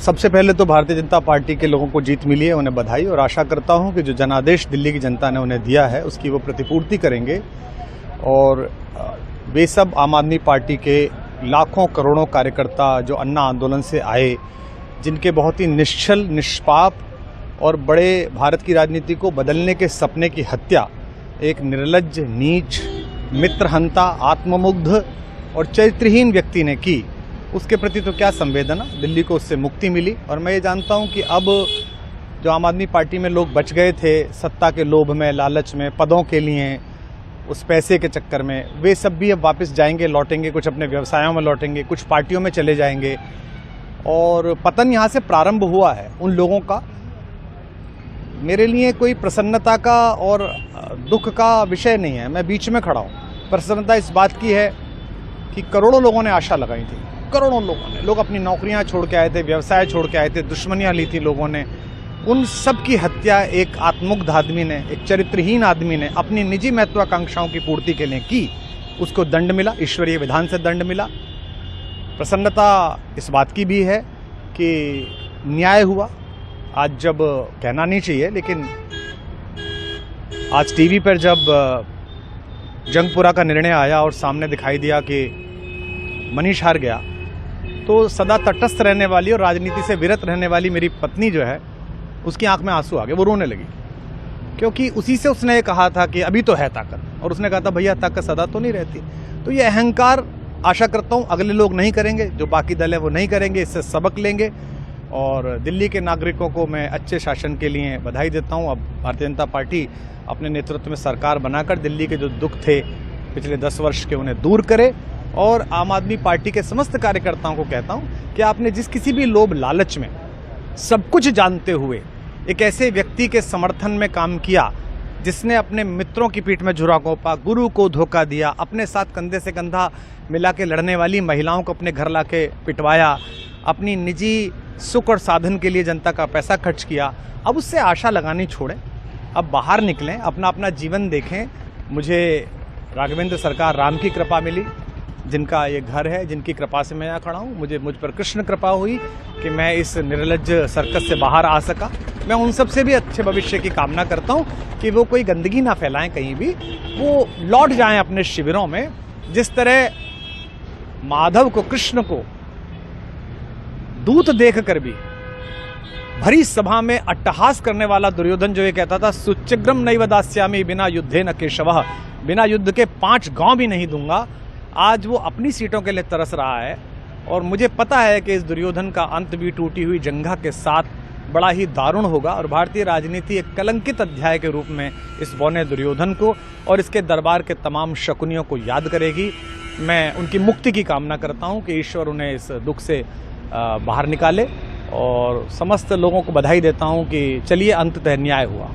सबसे पहले तो भारतीय जनता पार्टी के लोगों को जीत मिली है, उन्हें बधाई, और आशा करता हूं कि जो जनादेश दिल्ली की जनता ने उन्हें दिया है उसकी वो प्रतिपूर्ति करेंगे। और वे सब आम आदमी पार्टी के लाखों करोड़ों कार्यकर्ता जो अन्ना आंदोलन से आए, जिनके बहुत ही निश्चल, निष्पाप और बड़े भारत की राजनीति को बदलने के सपने की हत्या एक निर्लज्ज, नीच, मित्रहंता, आत्ममुग्ध और चरित्रहीन व्यक्ति ने की, उसके प्रति तो क्या संवेदना। दिल्ली को उससे मुक्ति मिली। और मैं ये जानता हूं कि अब जो आम आदमी पार्टी में लोग बच गए थे सत्ता के लोभ में, लालच में, पदों के लिए, उस पैसे के चक्कर में, वे सब भी अब वापस जाएंगे, लौटेंगे, कुछ अपने व्यवसायों में लौटेंगे, कुछ पार्टियों में चले जाएंगे। और पतन यहाँ से प्रारंभ हुआ है उन लोगों का। मेरे लिए कोई प्रसन्नता का और दुख का विषय नहीं है, मैं बीच में खड़ा हूँ। प्रसन्नता इस बात की है कि करोड़ों लोगों ने आशा लगाई थी, करोड़ों लोगों ने, लोग अपनी नौकरियां छोड़ के आए थे, व्यवसाय छोड़ के आए थे, दुश्मनियां ली थी लोगों ने, उन सब की हत्या एक आत्ममुग्ध आदमी ने, एक चरित्रहीन आदमी ने अपनी निजी महत्वाकांक्षाओं की पूर्ति के लिए की। उसको दंड मिला, ईश्वरीय विधान से दंड मिला। प्रसन्नता इस बात की भी है कि न्याय हुआ। आज जब कहना नहीं चाहिए, लेकिन आज टीवी पर जब जंगपुरा का निर्णय आया और सामने दिखाई दिया कि मनीष हार गया, तो सदा तटस्थ रहने वाली और राजनीति से विरत रहने वाली मेरी पत्नी जो है, उसकी आंख में आंसू आ गए, वो रोने लगी। क्योंकि उसी से उसने कहा था कि अभी तो है ताकत, और उसने कहा था भैया ताकत सदा तो नहीं रहती। तो ये अहंकार आशा करता हूँ अगले लोग नहीं करेंगे, जो बाकी दल है वो नहीं करेंगे, इससे सबक लेंगे। और दिल्ली के नागरिकों को मैं अच्छे शासन के लिए बधाई देता हूँ। अब भारतीय जनता पार्टी अपने नेतृत्व में सरकार बनाकर दिल्ली के जो दुख थे पिछले 10 वर्ष के, उन्हें दूर करे। और आम आदमी पार्टी के समस्त कार्यकर्ताओं को कहता हूं कि आपने जिस किसी भी लोभ लालच में, सब कुछ जानते हुए एक ऐसे व्यक्ति के समर्थन में काम किया जिसने अपने मित्रों की पीठ में झुरा घोंपा, गुरु को धोखा दिया, अपने साथ कंधे से कंधा मिला के लड़ने वाली महिलाओं को अपने घर लाके पिटवाया, अपनी निजी सुख और साधन के लिए जनता का पैसा खर्च किया, अब उससे आशा लगानी छोड़ें, अब बाहर निकलें, अपना अपना जीवन देखें। मुझे राघवेंद्र सरकार राम की कृपा मिली, जिनका ये घर है, जिनकी कृपा से मैं यहाँ खड़ा हूँ। मुझ पर कृष्ण कृपा हुई कि मैं इस निर्लज्ज सर्कस से बाहर आ सका। मैं उन सब से भी अच्छे भविष्य की कामना करता हूँ कि वो कोई गंदगी ना फैलाएं कहीं भी, वो लौट जाएं अपने शिविरों में। जिस तरह माधव को, कृष्ण को दूत देख कर भी भरी सभा में अट्टहास करने वाला दुर्योधन जो ये कहता था, सुचिग्रम नैव दास्यामि बिना युद्धे न केशवः, बिना युद्ध के 5 गांव भी नहीं दूंगा, आज वो अपनी सीटों के लिए तरस रहा है। और मुझे पता है कि इस दुर्योधन का अंत भी टूटी हुई जंघा के साथ बड़ा ही दारुण होगा, और भारतीय राजनीति एक कलंकित अध्याय के रूप में इस बौने दुर्योधन को और इसके दरबार के तमाम शकुनियों को याद करेगी। मैं उनकी मुक्ति की कामना करता हूं कि ईश्वर उन्हें इस दुख से बाहर निकाले, और समस्त लोगों को बधाई देता हूं कि चलिए अंततः न्याय हुआ।